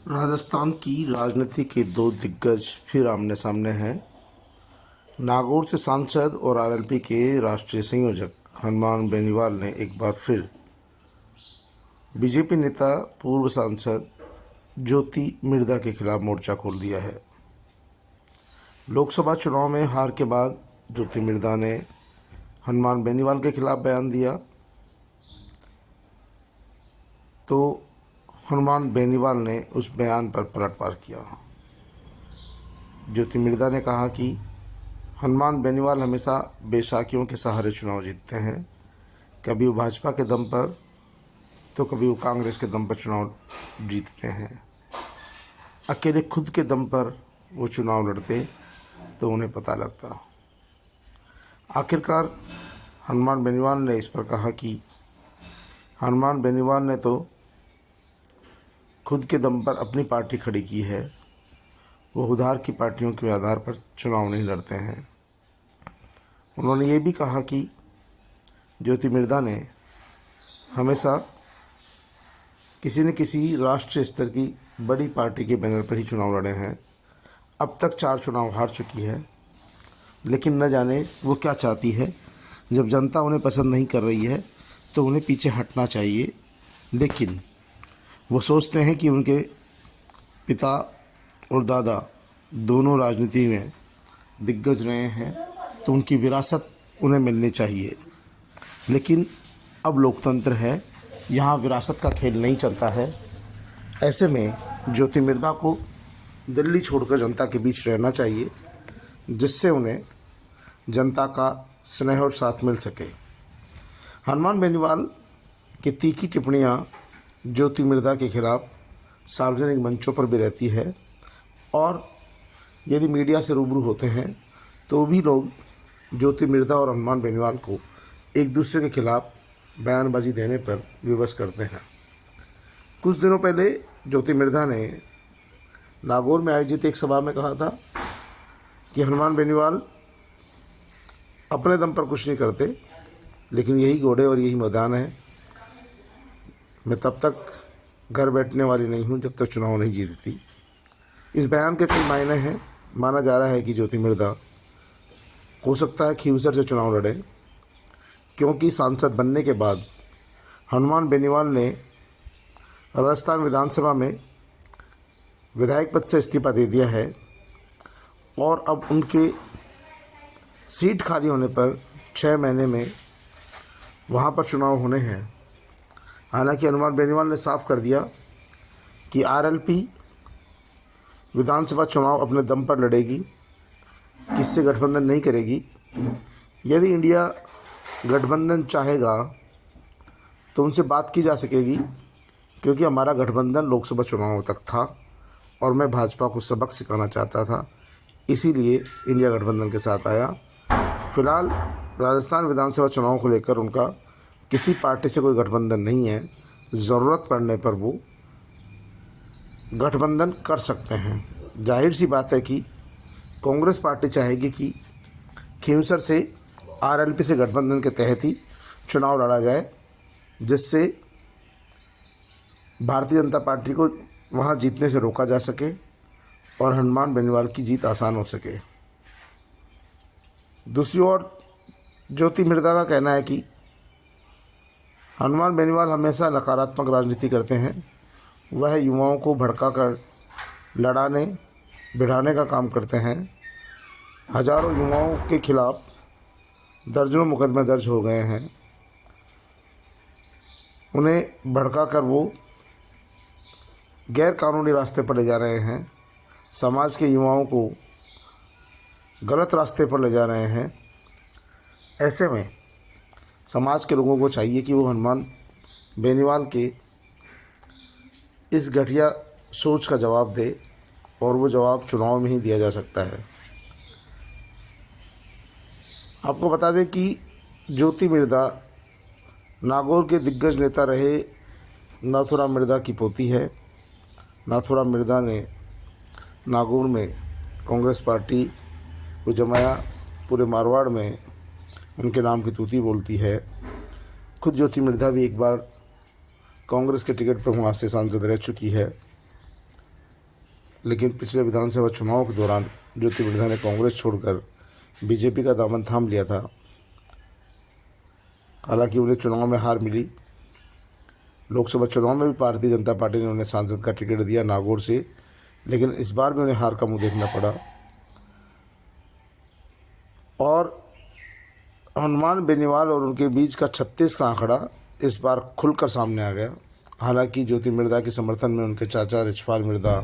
राजस्थान की राजनीति के दो दिग्गज फिर आमने सामने हैं। नागौर से सांसद और आरएलपी के राष्ट्रीय संयोजक हनुमान बेनीवाल ने एक बार फिर बीजेपी नेता पूर्व सांसद ज्योति मिर्धा के खिलाफ मोर्चा खोल दिया है। लोकसभा चुनाव में हार के बाद ज्योति मिर्धा ने हनुमान बेनीवाल के खिलाफ बयान दिया तो हनुमान बेनीवाल ने उस बयान पर पलटवार किया। ज्योति मिर्धा ने कहा कि हनुमान बेनीवाल हमेशा बेसाखियों के सहारे चुनाव जीतते हैं। कभी वो भाजपा के दम पर तो कभी वो कांग्रेस के दम पर चुनाव जीतते हैं। अकेले खुद के दम पर वो चुनाव लड़ते तो उन्हें पता लगता। आखिरकार हनुमान बेनीवाल ने इस पर कहा कि हनुमान बेनीवाल ने तो खुद के दम पर अपनी पार्टी खड़ी की है, वो उधार की पार्टियों के आधार पर चुनाव नहीं लड़ते हैं। उन्होंने ये भी कहा कि ज्योति मिर्धा ने हमेशा किसी न किसी राष्ट्रीय स्तर की बड़ी पार्टी के बैनर पर ही चुनाव लड़े हैं। अब तक 4 चुनाव हार चुकी है, लेकिन न जाने वो क्या चाहती है। जब जनता उन्हें पसंद नहीं कर रही है तो उन्हें पीछे हटना चाहिए, लेकिन वो सोचते हैं कि उनके पिता और दादा दोनों राजनीति में दिग्गज रहे हैं तो उनकी विरासत उन्हें मिलनी चाहिए। लेकिन अब लोकतंत्र है, यहाँ विरासत का खेल नहीं चलता है। ऐसे में ज्योति मिर्धा को दिल्ली छोड़कर जनता के बीच रहना चाहिए, जिससे उन्हें जनता का स्नेह और साथ मिल सके। हनुमान बेनीवाल की तीखी टिप्पणियाँ ज्योति मिर्धा के खिलाफ सार्वजनिक मंचों पर भी रहती है और यदि मीडिया से रूबरू होते हैं तो भी लोग ज्योति मिर्धा और हनुमान बेनीवाल को एक दूसरे के खिलाफ बयानबाजी देने पर विवश करते हैं। कुछ दिनों पहले ज्योति मिर्धा ने नागौर में आयोजित एक सभा में कहा था कि हनुमान बेनीवाल अपने दम पर कुछ नहीं करते, लेकिन यही घोड़े और यही मैदान है। मैं तब तक घर बैठने वाली नहीं हूँ जब तक चुनाव नहीं जीतती। इस बयान के कई मायने हैं। माना जा रहा है कि ज्योति मिर्धा हो सकता है खींवसर से चुनाव लड़े, क्योंकि सांसद बनने के बाद हनुमान बेनीवाल ने राजस्थान विधानसभा में विधायक पद से इस्तीफा दे दिया है और अब उनके सीट खाली होने पर 6 महीने में वहाँ पर चुनाव होने हैं। हालांकि हनुमान बेनीवाल ने साफ कर दिया कि आरएलपी विधानसभा चुनाव अपने दम पर लड़ेगी, किससे गठबंधन नहीं करेगी। यदि इंडिया गठबंधन चाहेगा तो उनसे बात की जा सकेगी, क्योंकि हमारा गठबंधन लोकसभा चुनाव तक था और मैं भाजपा को सबक सिखाना चाहता था, इसीलिए इंडिया गठबंधन के साथ आया। फिलहाल राजस्थान विधानसभा चुनाव को लेकर उनका किसी पार्टी से कोई गठबंधन नहीं है। ज़रूरत पड़ने पर वो गठबंधन कर सकते हैं। जाहिर सी बात है कि कांग्रेस पार्टी चाहेगी कि खींवसर से आरएलपी से गठबंधन के तहत ही चुनाव लड़ा जाए, जिससे भारतीय जनता पार्टी को वहां जीतने से रोका जा सके और हनुमान बेनीवाल की जीत आसान हो सके। दूसरी ओर ज्योति मिर्धा का कहना है कि हनुमान बेनीवाल हमेशा नकारात्मक राजनीति करते हैं। वह युवाओं को भड़काकर लड़ाने भिड़ाने का काम करते हैं। हजारों युवाओं के खिलाफ दर्जनों मुकदमे दर्ज हो गए हैं। उन्हें भड़काकर वो गैर कानूनी रास्ते पर ले जा रहे हैं, समाज के युवाओं को गलत रास्ते पर ले जा रहे हैं। ऐसे में समाज के लोगों को चाहिए कि वो हनुमान बेनीवाल के इस घटिया सोच का जवाब दे, और वो जवाब चुनाव में ही दिया जा सकता है। आपको बता दें कि ज्योति मिर्धा नागौर के दिग्गज नेता रहे नाथूराम मिर्धा की पोती है। नाथूराम मिर्धा ने नागौर में कांग्रेस पार्टी को जमाया। पूरे मारवाड़ में उनके नाम की तूती बोलती है। खुद ज्योति मिर्धा भी एक बार कांग्रेस के टिकट पर वहाँ से सांसद रह चुकी है। लेकिन पिछले विधानसभा चुनाव के दौरान ज्योति मिर्धा ने कांग्रेस छोड़कर बीजेपी का दामन थाम लिया था। हालांकि उन्हें चुनाव में हार मिली। लोकसभा चुनाव में भी भारतीय जनता पार्टी ने उन्हें सांसद का टिकट दिया नागौर से, लेकिन इस बार भी उन्हें हार का मुंह देखना पड़ा। और हनुमान बेनीवाल और उनके बीच का 36 का आंकड़ा इस बार खुलकर सामने आ गया। हालांकि ज्योति मिर्धा के समर्थन में उनके चाचा रिछपाल मिर्धा,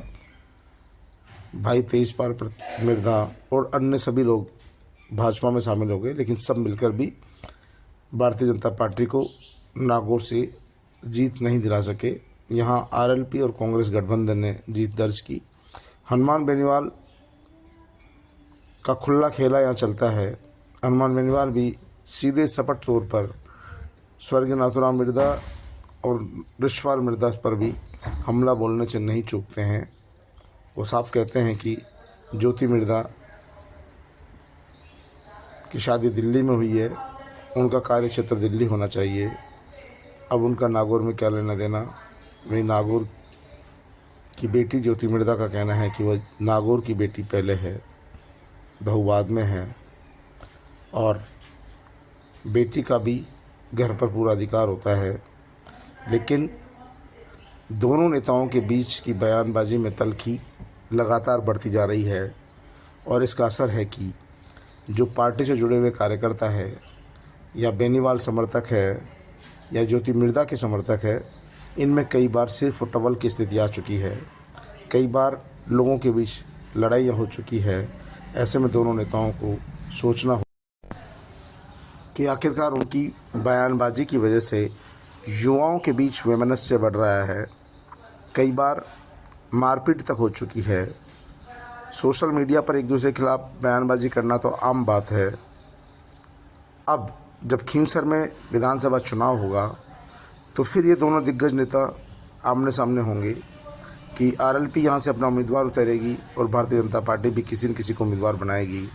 भाई तेजपाल मिर्धा और अन्य सभी लोग भाजपा में शामिल हो गए, लेकिन सब मिलकर भी भारतीय जनता पार्टी को नागौर से जीत नहीं दिला सके। यहाँ आरएलपी और कांग्रेस गठबंधन ने जीत दर्ज की। हनुमान बेनीवाल का खुला खेला यहाँ चलता है। हनुमान बेनीवाल भी सीधे सपट तौर पर स्वर्गीय नाथूराम मिर्धा और रिछपाल मिर्धा पर भी हमला बोलने से नहीं चूकते हैं। वो साफ कहते हैं कि ज्योति मिर्धा की शादी दिल्ली में हुई है, उनका कार्य क्षेत्र दिल्ली होना चाहिए। अब उनका नागौर में क्या लेना देना। वही नागौर की बेटी ज्योति मिर्धा का कहना है कि वह नागौर की बेटी पहले है, बहू बाद में है, और बेटी का भी घर पर पूरा अधिकार होता है। लेकिन दोनों नेताओं के बीच की बयानबाजी में तल्खी लगातार बढ़ती जा रही है, और इसका असर है कि जो पार्टी से जुड़े हुए कार्यकर्ता है या बेनीवाल समर्थक है या ज्योति मिर्धा के समर्थक है, इनमें कई बार सिर्फ टवल की स्थिति आ चुकी है। कई बार लोगों के बीच लड़ाइयाँ हो चुकी है। ऐसे में दोनों नेताओं को सोचना हो कि आखिरकार उनकी बयानबाजी की वजह से युवाओं के बीच वैमनस्य बढ़ रहा है। कई बार मारपीट तक हो चुकी है। सोशल मीडिया पर एक दूसरे के खिलाफ बयानबाजी करना तो आम बात है। अब जब खींवसर में विधानसभा चुनाव होगा तो फिर ये दोनों दिग्गज नेता आमने सामने होंगे कि आरएलपी यहाँ से अपना उम्मीदवार उतारेगी और भारतीय जनता पार्टी भी किसी न किसी को उम्मीदवार बनाएगी।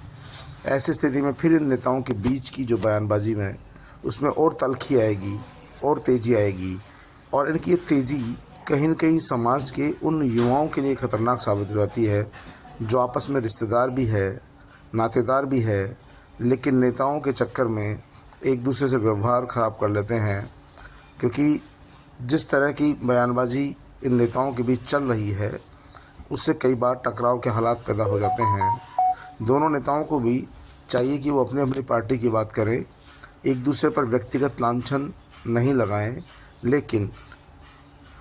ऐसी स्थिति में फिर इन नेताओं के बीच की जो बयानबाजी में उसमें और तल्खी आएगी और तेज़ी आएगी, और इनकी ये तेज़ी कहीं न कहीं समाज के उन युवाओं के लिए ख़तरनाक साबित हो जाती है जो आपस में रिश्तेदार भी है, नातेदार भी है, लेकिन नेताओं के चक्कर में एक दूसरे से व्यवहार ख़राब कर लेते हैं। क्योंकि जिस तरह की बयानबाजी इन नेताओं के बीच चल रही है उससे कई बार टकराव के हालात पैदा हो जाते हैं। दोनों नेताओं को भी चाहिए कि वो अपनी अपनी पार्टी की बात करें, एक दूसरे पर व्यक्तिगत लांछन नहीं लगाएं, लेकिन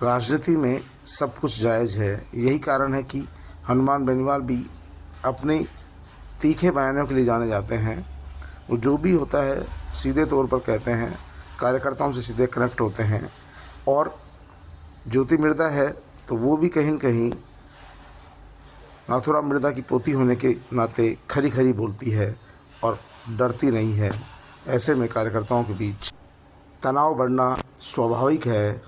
राजनीति में सब कुछ जायज़ है। यही कारण है कि हनुमान बेनीवाल भी अपने तीखे बयानों के लिए जाने जाते हैं। वो जो भी होता है सीधे तौर पर कहते हैं, कार्यकर्ताओं से सीधे कनेक्ट होते हैं। और ज्योति मिर्धा है तो वो भी कहीं न कहीं नाथूराम मिर्धा की पोती होने के नाते खरी खरी बोलती है और डरती नहीं है। ऐसे में कार्यकर्ताओं के बीच तनाव बढ़ना स्वाभाविक है।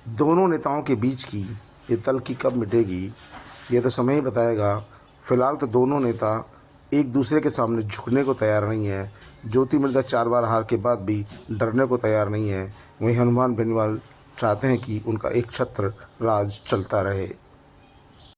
दोनों नेताओं के बीच की ये तल्खी कब मिटेगी ये तो समय ही बताएगा। फ़िलहाल तो दोनों नेता एक दूसरे के सामने झुकने को तैयार नहीं है। ज्योति मिर्धा 4 बार हार के बाद भी डरने को तैयार नहीं है। वहीं हनुमान बेनीवाल चाहते हैं कि उनका एक छत्र राज चलता रहे।